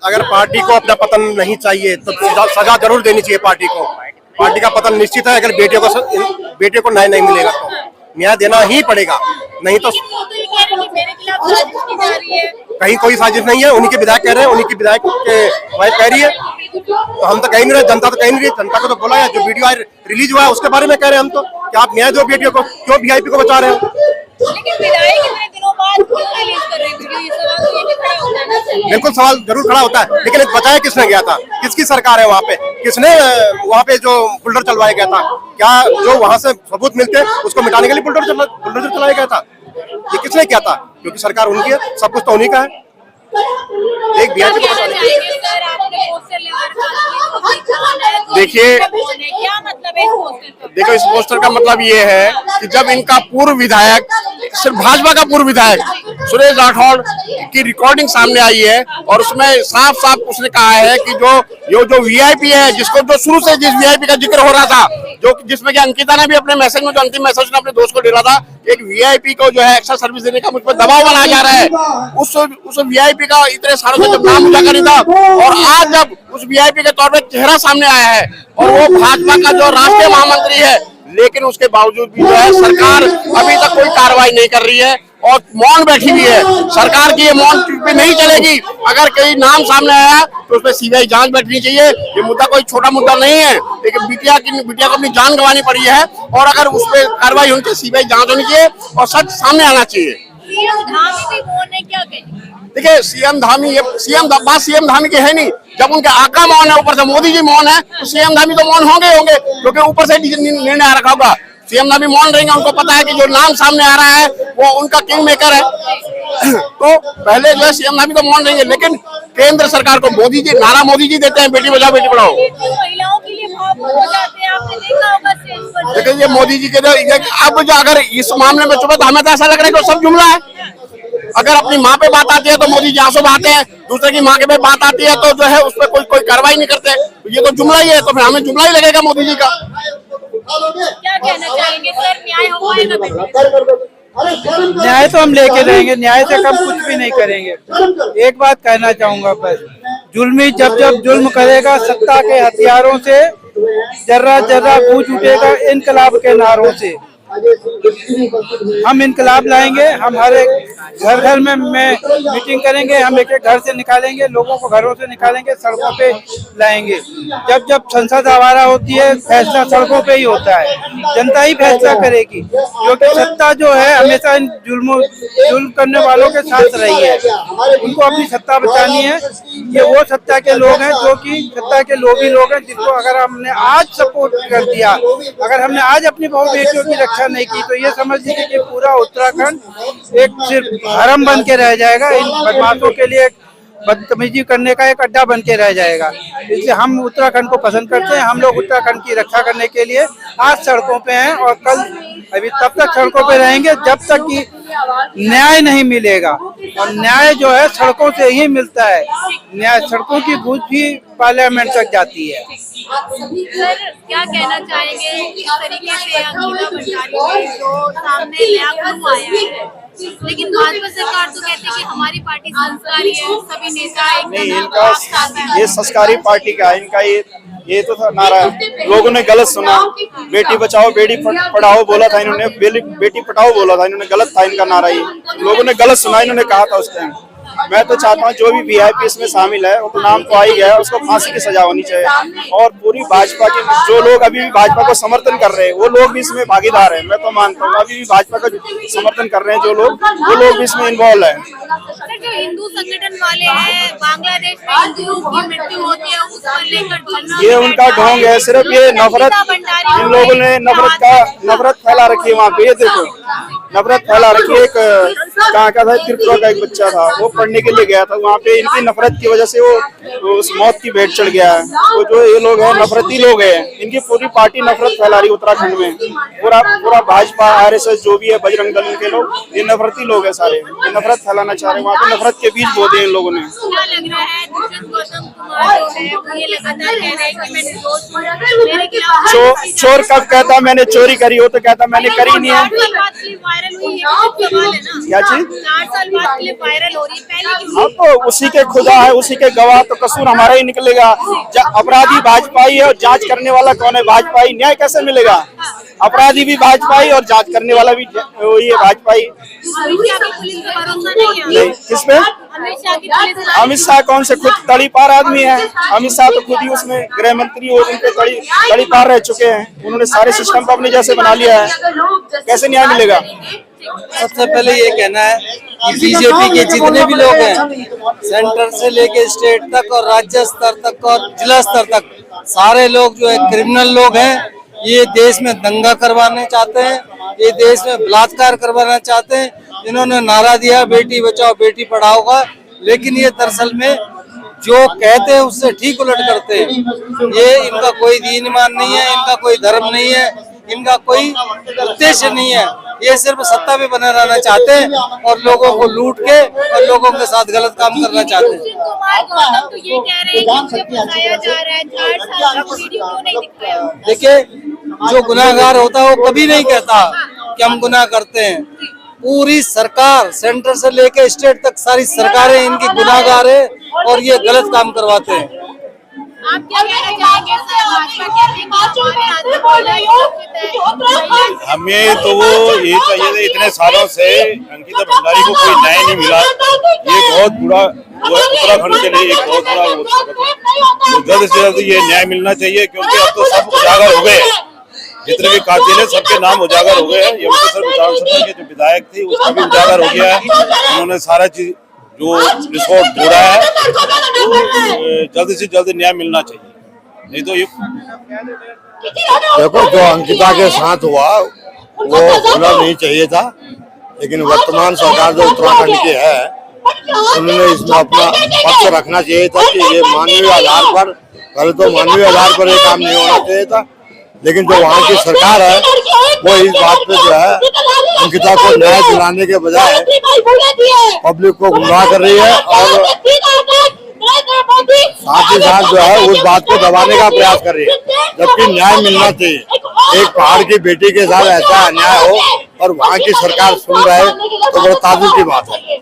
अगर पार्टी को अपना पतन नहीं चाहिए तो सजा जरूर देनी चाहिए पार्टी को। पार्टी का पतन निश्चित है। अगर बेटियों को न्याय नहीं मिलेगा तो न्याय देना ही पड़ेगा, नहीं तो कहीं कोई साजिश नहीं है। उन्हीं के विधायक कह रहे हैं, उन्हीं की विधायक के वाइफ कह रही है, तो हम तो कहीं नहीं रहे, जनता तो कहीं नहीं रही। जनता को तो बोला है, जो वीडियो रिलीज हुआ है उसके बारे में कह रहे हैं हम तो कि आप न्याय दो बेटियों को, क्यों वीआईपी को बचा रहे हो। लेकिन विधायक इतने दिनों बाद क्यों रिलीज कर रही वीडियो, ये सवाल तो ये भी खड़ा होता है ना। बिल्कुल सवाल जरूर खड़ा होता है, लेकिन बचाया किसने गया था, किसकी सरकार है वहाँ पे, किसने वहाँ पे जो बुलडोजर चलवाया गया था, क्या जो वहाँ से सबूत मिलते उसको मिटाने के लिए बुलडोजर चलाया गया था, ये किसने किया था? क्योंकि सरकार उनकी है, सब कुछ तो उन्हीं का है। एक देखिए, क्या मतलब है देखो इस पोस्टर का मतलब ये है कि जब इनका पूर्व विधायक, सिर्फ भाजपा का पूर्व विधायक सुरेश राठौड़ की रिकॉर्डिंग सामने आई है और उसमें साफ साफ उसने कहा है कि जो वीआईपी है, जिसको जो शुरू से जिस वीआईपी का जिक्र हो रहा था, जो जिसमें कि अंकिता ने भी अपने मैसेज में, जो अंतिम मैसेज ने अपने दोस्त को डाला था, एक वीआईपी को जो है एक्स्ट्रा सर्विस देने का मुझ पर दबाव बनाया जा रहा है। उस वीआईपी का इतने सालों से जब नाम उजागर नहीं था और आज जब उस वीआईपी के तौर पे चेहरा सामने आया है और वो भाजपा का जो राष्ट्रीय महामंत्री है, लेकिन उसके बावजूद भी जो है सरकार अभी तक कोई कार्रवाई नहीं कर रही है और मौन बैठी हुई है। सरकार की ये मौन पे नहीं चलेगी। अगर कहीं नाम सामने आया तो उसमें सीबीआई जांच बैठनी चाहिए। ये मुद्दा कोई छोटा मुद्दा नहीं है, लेकिन बिटिया को अपनी जान गंवानी पड़ी है और अगर उस पर कार्रवाई होनी चाहिए, सीबीआई जांच होनी चाहिए और सच सामने आना चाहिए। देखिए, सीएम धामी के है नहीं, जब उनके आका मौन है, ऊपर से मोदी जी मौन है, तो सीएम धामी तो मौन होंगे क्योंकि ऊपर से निर्णय आ रखा होगा। सीएम धामी मौन रहेंगे, उनको पता है कि जो नाम सामने आ रहा है वो उनका किंग मेकर है, तो पहले जो है सीएम धामी तो मौन रहेंगे। लेकिन केंद्र सरकार को मोदी जी देते हैं बेटी बचाओ बेटी पढ़ाओ। महिलाओं के लिए भावुक हो जाते हैं, आपने देखा होगा स्टेज पर। लेकिन ये मोदी जी के अब जो अगर इस मामले में चुपे तो हमें तो ऐसा लग रहा है कि सब जुमला है। अगर अपनी माँ पे बात आती है तो मोदी जी आंसू बहाते हैं, दूसरे की माँ के पे बात आती है तो जो है उस पर कोई कार्रवाई नहीं करते। ये तो जुमला ही है, तो फिर हमें जुमला ही लगेगा मोदी जी का। क्या कहना चाहेंगे सर, न्याय हो पाएगा? न्याय तो हम लेके रहेंगे, न्याय से कम कुछ भी नहीं करेंगे। एक बात कहना चाहूंगा बस, जुल्मी जब जुल्म करेगा सत्ता के हथियारों से, जर्रा जर्रा गूंज उठेगा इनकलाब के नारों से। हम इनकलाब लाएंगे, हम हर एक घर में मीटिंग करेंगे, हम एक एक घर से निकालेंगे, लोगों को घरों से निकालेंगे, सड़कों पे लाएंगे। जब संसद आवारा होती है, फैसला सड़कों पे ही होता है, जनता ही फैसला करेगी, क्योंकि सत्ता जो है हमेशा इन जुल्म करने वालों के साथ रही है। उनको अपनी सत्ता बचानी है। ये वो सत्ता के लोग हैं जो कि सत्ता के लोभी लोग हैं, जिनको अगर हमने आज सपोर्ट कर दिया, अगर हमने आज अपनी बहु बेटियों की रक्षा नहीं की, तो ये समझ लीजिए कि पूरा उत्तराखंड एक सिर्फ हरम बन के रह जाएगा, इन बदमाशों के लिए बदतमीजी करने का एक अड्डा बन के रह जाएगा। इसलिए हम उत्तराखंड को पसंद करते हैं। हम लोग उत्तराखंड की रक्षा करने के लिए आज सड़कों पे हैं और कल अभी तब तक सड़कों पे रहेंगे जब तक कि न्याय नहीं मिलेगा। और न्याय जो है सड़कों से ही मिलता है। न्याय सड़कों की गूंज भी पार्लियामेंट तक जाती है। सर, क्या कहना चाहेंगे इस तरीके से अंकिता भंडारी जो सामने नया क्लू आया है, लेकिन भाजपा सरकार तो कहती है कि हमारी पार्टी संस्कारी है, सभी नेता ये संस्कारी पार्टी का है, इनका ये तो था नारा, लोगों ने गलत सुना। बेटी बचाओ बेटी पढ़ाओ बोला था इन्होंने, बेटी पढ़ाओ बोला था इन्होंने, गलत था इनका नारा। ये लोगों ने गलत सुना, इन्होंने कहा था उस टाइम। मैं तो चाहता हूँ जो भी वीआईपी इसमें शामिल है, वो तो नाम तो आ ही गया है, उसको फांसी की सजा होनी चाहिए। और पूरी भाजपा के जो लोग अभी भी भाजपा को समर्थन कर रहे हैं, वो लोग भी इसमें भागीदार हैं। मैं तो मानता हूँ अभी भी भाजपा का समर्थन कर रहे हैं जो लोग, वो लोग भी इसमें इन्वॉल्व है। जो हिंदू संगठन वाले हैं, बांग्लादेश में हिंदुओं की मृत्यु होती है, उसको लेकर ये उनका ढोंग है। सिर्फ ये नफरत, इन लोगों ने नफरत फैला रखी है वहाँ पे। ये देखो नफरत फैला रखी है। एक कहाँ का था, त्रिपुरा का एक बच्चा था, वो पढ़ने के लिए गया था वहाँ पे, इनकी नफरत की वजह से वो उस मौत की भेंट चढ़ गया है। तो जो ये लोग हैं नफरती लोग हैं, इनकी पूरी पार्टी नफरत फैला रही है उत्तराखंड में। पूरा भाजपा आरएसएस जो भी है, बजरंग दल के लोग, ये नफरती लोग हैं सारे, ये नफरत फैलाना चाह रहे हैं। वहाँ पे नफरत के बीज बो दिए इन लोगों ने। क्या लग रहा है दुष्यंत गौतम कुमार है वो ये लगातार कह रहे हैं कि मैं निर्दोष हूँ, मेरे खिलाफ चोर कब कहता मैंने चोरी करी हो, तो कहता मैंने करी नहीं है। 4 साल बाद क्लिप वायरल हुई है, तो सवाल है ना, क्या चीज? 4 साल बाद क्लिप वायरल हो रही है, पहले क्यों अब तो उसी के खुदा है, उसी के गवाह, तो कसूर हमारा ही निकलेगा। अपराधी भाजपा ही है और जांच करने वाला कौन है? भाजपा ही। न्याय कैसे मिलेगा? अपराधी भी भाजपा ही और जांच करने वाला भी वही है, भाजपा ही। अमित शाह की पुलिस पे भरोसा नहीं है? नहीं, किस पे? अमित शाह की पुलिस। अमित शाह कौन से खुद तड़ीपार आदमी है? अमित शाह तो खुद ही उसमें गृह मंत्री और उनके तड़ीपार रह चुके हैं। उन्होंने सारे सिस्टम को अपने जैसे बना लिया है, कैसे न्याय मिलेगा? सबसे पहले ये कहना है कि बीजेपी के जितने भी लोग हैं, सेंटर से लेके स्टेट तक और राज्य स्तर तक और जिला स्तर तक, सारे लोग जो है क्रिमिनल लोग हैं। ये देश में दंगा करवाने चाहते हैं, ये देश में बलात्कार करवाना चाहते हैं। इन्होंने नारा दिया बेटी बचाओ बेटी पढ़ाओ का, लेकिन ये दरअसल में जो कहते हैं उससे ठीक उलट करते हैं। ये इनका कोई दीन ईमान नहीं है, इनका कोई धर्म नहीं है, इनका कोई उद्देश्य नहीं है। ये सिर्फ सत्ता पे बने रहना चाहते हैं और लोगों को लूट के और लोगों के साथ गलत काम करना चाहते हैं। कुमार गौतम तो ये कह रहे हैं कि मुझे फंसाया जा रहा है, 4 साल तक वीडियो क्यों नहीं दिखाया? देखिए, जो गुनाहगार होता है वो कभी नहीं कहता कि हम गुनाह करते हैं। पूरी सरकार सेंटर से लेके स्टेट तक सारी सरकारें इनकी गुनाहगार है और ये गलत काम करवाते हैं। आप क्या कहना चाहेंगे सर? भाजपा कहती है कि हमारे आंदोलन हमें तो वो ये चाहिए था, इतने सालों से अंकिता भंडारी को कोई न्याय नहीं मिला। ये बहुत बुरा उत्तराखंड के लिए एक बहुत बड़ा तो जल्द से जल्द ये न्याय मिलना चाहिए, क्योंकि अब तो सब उजागर हो गए। जितने भी कातिल है सबके नाम उजागर हो गए हैं। यमुनेश्वर विधानसभा के जो विधायक थे उसका भी उजागर हो गया है। उन्होंने सारा चीज जो रिपोर्ट ढूंढा है, जल्द से जल्द न्याय मिलना चाहिए, नहीं तो ये देखो जो अंकिता के साथ हुआ वो होना नहीं चाहिए था, लेकिन वर्तमान सरकार जो उत्तराखंड की है उन्होंने इसमें अपना पक्ष रखना चाहिए था कि ये मानवीय आधार पर, पहले तो मानवीय आधार पर ये काम नहीं होना चाहिए था। लेकिन जो वहाँ की सरकार है वो इस बात पे जो है अंकिता को न्याय दिलाने के बजाय पब्लिक को गुमराह कर रही है और साथ ही साथ जो है उस बात को दबाने का प्रयास कर रही है, जबकि न्याय मिलना चाहिए। एक पहाड़ की बेटी के साथ ऐसा अन्याय हो और वहाँ की सरकार सुन रहे तो बड़ा ताजुब की बात है।